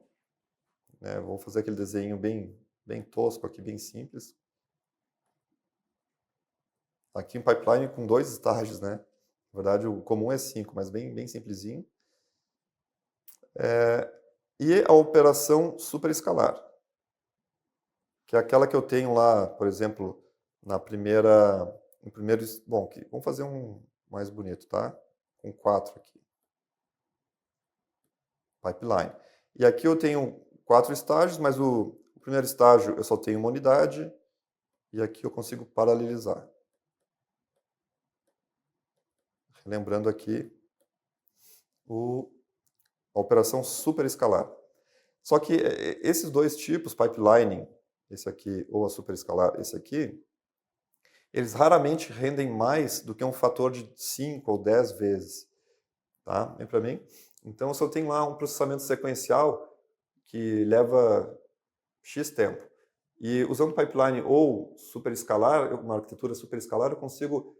né? Vou fazer aquele desenho bem tosco aqui, bem simples. Aqui um pipeline com 2 estágios, né? Na verdade, o comum é 5, mas bem simplesinho. E a operação superescalar, que é aquela que eu tenho lá, por exemplo, no primeiro... Bom, vamos fazer um mais bonito, tá? Com 4 aqui. Pipeline. E aqui eu tenho 4 estágios, mas o primeiro estágio eu só tenho uma unidade, e aqui eu consigo paralelizar. Lembrando aqui a operação superescalar. Só que esses dois tipos, pipelining, esse aqui, ou a superescalar, esse aqui, eles raramente rendem mais do que um fator de 5 ou 10 vezes. Tá? Vem para mim? Então, se eu tenho lá um processamento sequencial que leva X tempo, e usando pipeline ou superescalar, uma arquitetura superescalar, eu consigo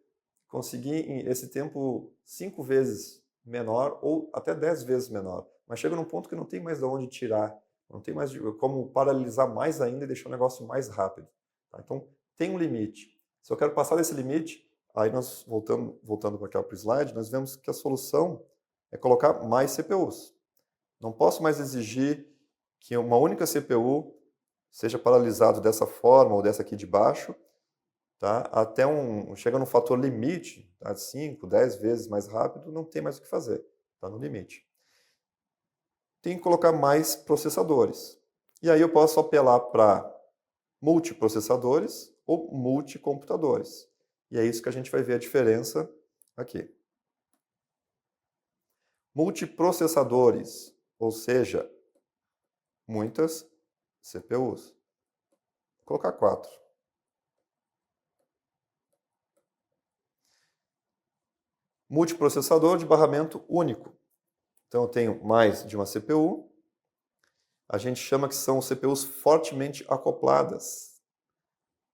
conseguir esse tempo 5 vezes menor ou até 10 vezes menor. Mas chega num ponto que não tem mais de onde tirar, não tem mais como paralelizar mais ainda e deixar o negócio mais rápido. Tá? Então, tem um limite. Se eu quero passar desse limite, aí nós, voltando para cá para o slide, nós vemos que a solução é colocar mais CPUs. Não posso mais exigir que uma única CPU seja paralisado dessa forma ou dessa aqui de baixo, tá? Até chega num fator limite, tá? 5, 10 vezes mais rápido, não tem mais o que fazer, está no limite. Tem que colocar mais processadores. E aí eu posso apelar para multiprocessadores ou multicomputadores. E é isso que a gente vai ver a diferença aqui. Multiprocessadores, ou seja, muitas CPUs. Vou colocar 4. Multiprocessador de barramento único. Então eu tenho mais de uma CPU. A gente chama que são CPUs fortemente acopladas.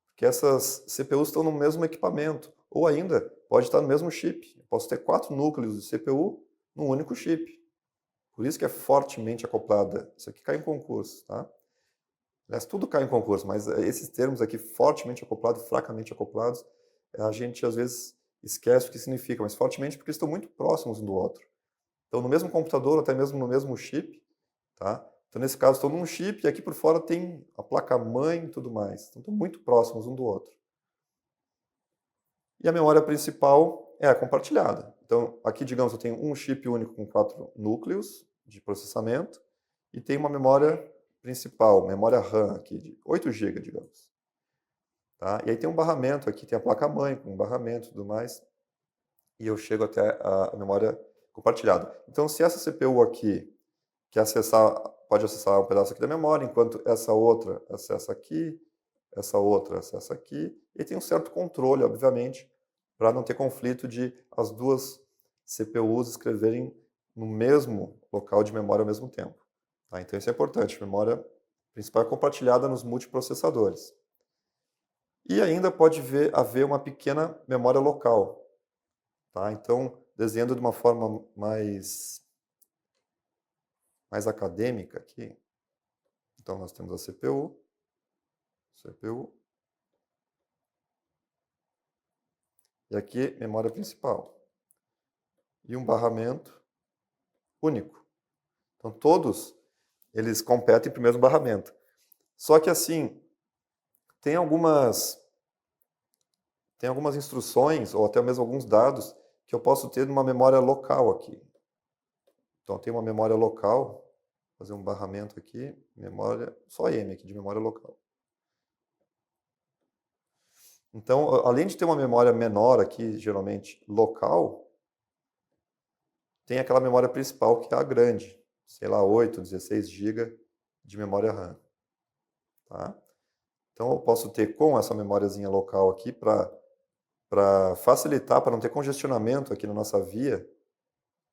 Porque essas CPUs estão no mesmo equipamento. Ou ainda, pode estar no mesmo chip. Eu posso ter 4 núcleos de CPU num único chip. Por isso que é fortemente acoplada. Isso aqui cai em concurso, tá? Aliás, tudo cai em concurso, mas esses termos aqui, fortemente acoplado, fracamente acoplados, a gente às vezes esquece o que significa, mas fortemente porque estão muito próximos um do outro. Então, no mesmo computador, até mesmo no mesmo chip, tá? Então, nesse caso, estou num chip e aqui por fora tem a placa-mãe e tudo mais. Então, estão muito próximos um do outro. E a memória principal é a compartilhada. Então, aqui, digamos, eu tenho um chip único com 4 núcleos de processamento e tem uma memória principal, memória RAM aqui de 8 GB, digamos. Tá? E aí tem um barramento aqui, tem a placa-mãe com barramento e tudo mais, e eu chego até a memória compartilhada. Então, se essa CPU aqui quer acessar, pode acessar um pedaço aqui da memória, enquanto essa outra acessa aqui, essa outra acessa aqui, e tem um certo controle, obviamente, para não ter conflito de as duas CPUs escreverem no mesmo local de memória ao mesmo tempo. Tá? Então isso é importante, a memória principal é compartilhada nos multiprocessadores. E ainda pode haver uma pequena memória local. Tá? Então, desenhando de uma forma mais acadêmica aqui, então nós temos a CPU, e aqui memória principal. E um barramento único. Então todos eles competem para o mesmo barramento. Só que assim, tem algumas instruções, ou até mesmo alguns dados, que eu posso ter numa memória local aqui. Então tem uma memória local, vou fazer um barramento aqui, memória, só M aqui de memória local. Então, além de ter uma memória menor aqui, geralmente local, tem aquela memória principal que é a grande, sei lá, 8, 16 GB de memória RAM. Tá? Então eu posso ter com essa memóriazinha local aqui para facilitar, para não ter congestionamento aqui na nossa via,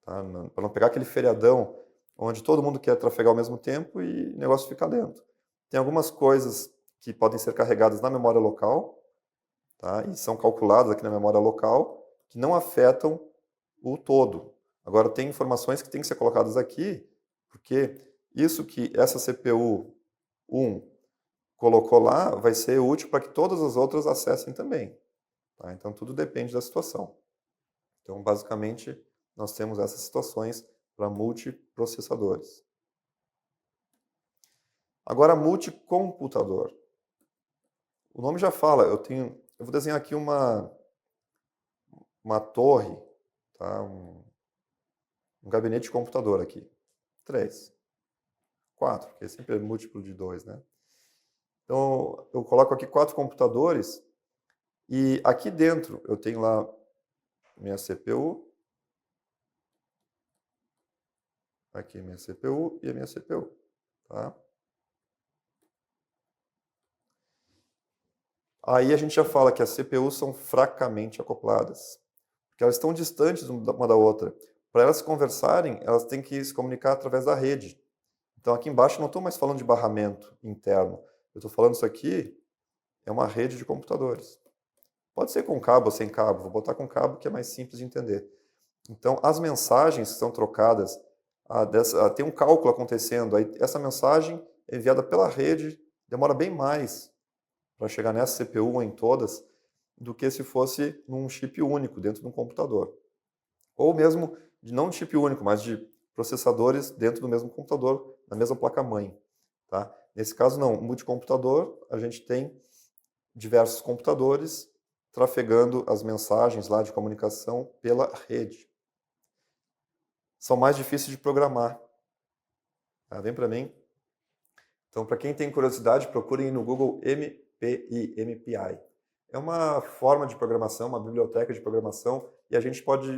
tá? Para não pegar aquele feriadão onde todo mundo quer trafegar ao mesmo tempo e o negócio fica lento. Tem algumas coisas que podem ser carregadas na memória local, tá? E são calculadas aqui na memória local, que não afetam o todo. Agora, tem informações que têm que ser colocadas aqui, porque isso que essa CPU 1 colocou lá vai ser útil para que todas as outras acessem também. Tá? Então, tudo depende da situação. Então, basicamente, nós temos essas situações para multiprocessadores. Agora, multicomputador. O nome já fala, eu vou desenhar aqui uma torre, tá? um gabinete de computador aqui. 3, 4, porque sempre é múltiplo de 2, né? Então, eu coloco aqui 4 computadores e aqui dentro eu tenho lá minha CPU, aqui minha CPU e a minha CPU, tá? Aí a gente já fala que as CPUs são fracamente acopladas, porque elas estão distantes uma da outra. Para elas conversarem, elas têm que se comunicar através da rede. Então aqui embaixo eu não estou mais falando de barramento interno. Eu estou falando isso aqui é uma rede de computadores. Pode ser com cabo ou sem cabo. Vou botar com cabo que é mais simples de entender. Então as mensagens que são trocadas, tem um cálculo acontecendo. Aí essa mensagem é enviada pela rede, demora bem mais para chegar nessa CPU ou em todas, do que se fosse num chip único dentro de um computador. Ou mesmo de não de chip único, mas de processadores dentro do mesmo computador, na mesma placa-mãe. Tá? Nesse caso não, multicomputador, a gente tem diversos computadores trafegando as mensagens lá de comunicação pela rede. São mais difíceis de programar. Tá? Vem para mim. Então, para quem tem curiosidade, procurem no Google MPI. É uma forma de programação, uma biblioteca de programação, e a gente pode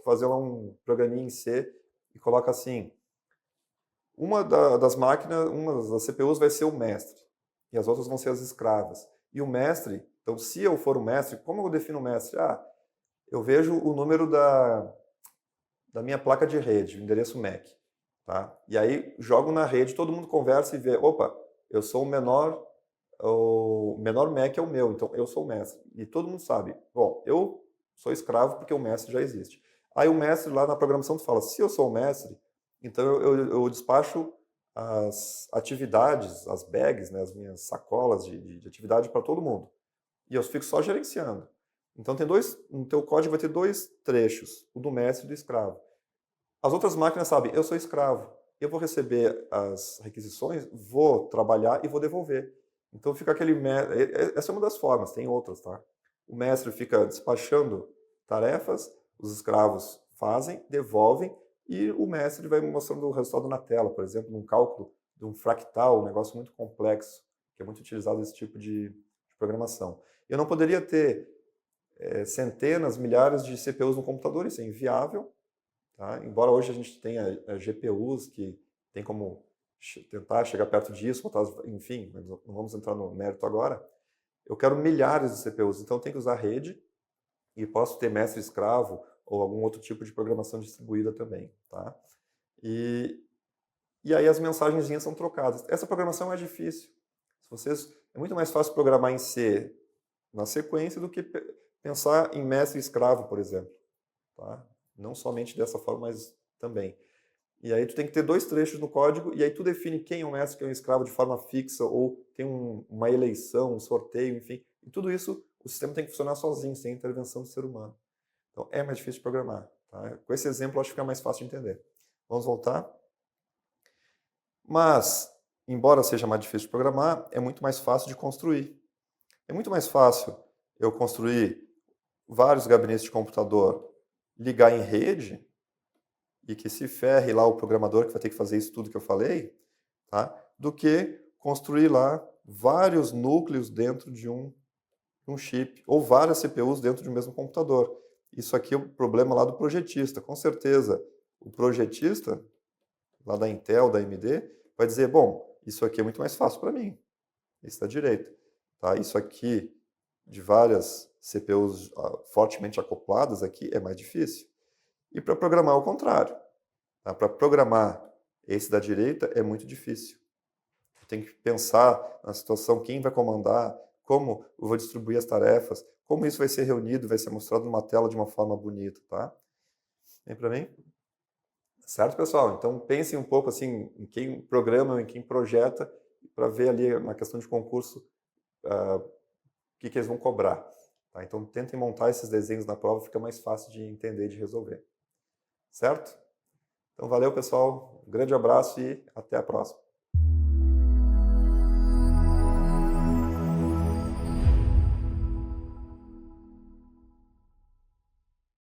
fazer um programinha em C e coloca assim, uma das máquinas, uma das CPUs vai ser o mestre, e as outras vão ser as escravas. E o mestre, então se eu for o mestre, como eu defino o mestre? Eu vejo o número da minha placa de rede, o endereço MAC. Tá? E aí jogo na rede, todo mundo conversa e vê, opa, eu sou o menor MAC é o meu, então eu sou o mestre. E todo mundo sabe, bom, eu sou escravo porque o mestre já existe. Aí o mestre lá na programação fala, se eu sou o mestre, então eu despacho as atividades, as bags, né, as minhas sacolas de atividade para todo mundo. E eu fico só gerenciando. Então no teu código vai ter 2 trechos, o do mestre e do escravo. As outras máquinas sabem, eu sou escravo, eu vou receber as requisições, vou trabalhar e vou devolver. Então fica essa é uma das formas, tem outras, tá? O mestre fica despachando tarefas, os escravos fazem, devolvem, e o mestre vai mostrando o resultado na tela, por exemplo, num cálculo de um fractal, um negócio muito complexo, que é muito utilizado nesse tipo de programação. Eu não poderia ter centenas, milhares de CPUs no computador, isso é inviável. Tá? Embora hoje a gente tenha GPUs que tem como tentar chegar perto disso, enfim, mas não vamos entrar no mérito agora. Eu quero milhares de CPUs, então eu tenho que usar rede e posso ter mestre-escravo ou algum outro tipo de programação distribuída também. Tá? E aí as mensagenzinhas são trocadas. Essa programação é difícil. É muito mais fácil programar em C na sequência do que pensar em mestre-escravo, por exemplo. Tá? Não somente dessa forma, mas também. E aí tu tem que ter 2 trechos no código, e aí tu define quem é um mestre, quem é um escravo de forma fixa, ou tem uma eleição, um sorteio, enfim. E tudo isso, o sistema tem que funcionar sozinho, sem intervenção do ser humano. Então é mais difícil de programar. Tá? Com esse exemplo, acho que fica mais fácil de entender. Vamos voltar? Mas, embora seja mais difícil de programar, é muito mais fácil de construir. É muito mais fácil eu construir vários gabinetes de computador, ligar em rede, e que se ferre lá o programador que vai ter que fazer isso tudo que eu falei, tá? Do que construir lá vários núcleos dentro de um chip, ou várias CPUs dentro de um mesmo computador. Isso aqui é o problema lá do projetista. Com certeza, o projetista, lá da Intel, da AMD, vai dizer, bom, isso aqui é muito mais fácil para mim. Isso está direito. Tá? Isso aqui, de várias CPUs fortemente acopladas aqui, é mais difícil. E para programar, ao contrário. Tá? Para programar Esse da direita é muito difícil. Tem que pensar na situação, quem vai comandar, como eu vou distribuir as tarefas, como isso vai ser reunido, vai ser mostrado numa tela de uma forma bonita, tá? Vem para mim? Certo, pessoal? Então pensem um pouco assim em quem programa, em quem projeta, para ver ali na questão de concurso o que eles vão cobrar. Tá? Então tentem montar esses desenhos na prova, fica mais fácil de entender e de resolver. Certo? Então valeu, pessoal. Um grande abraço e até a próxima.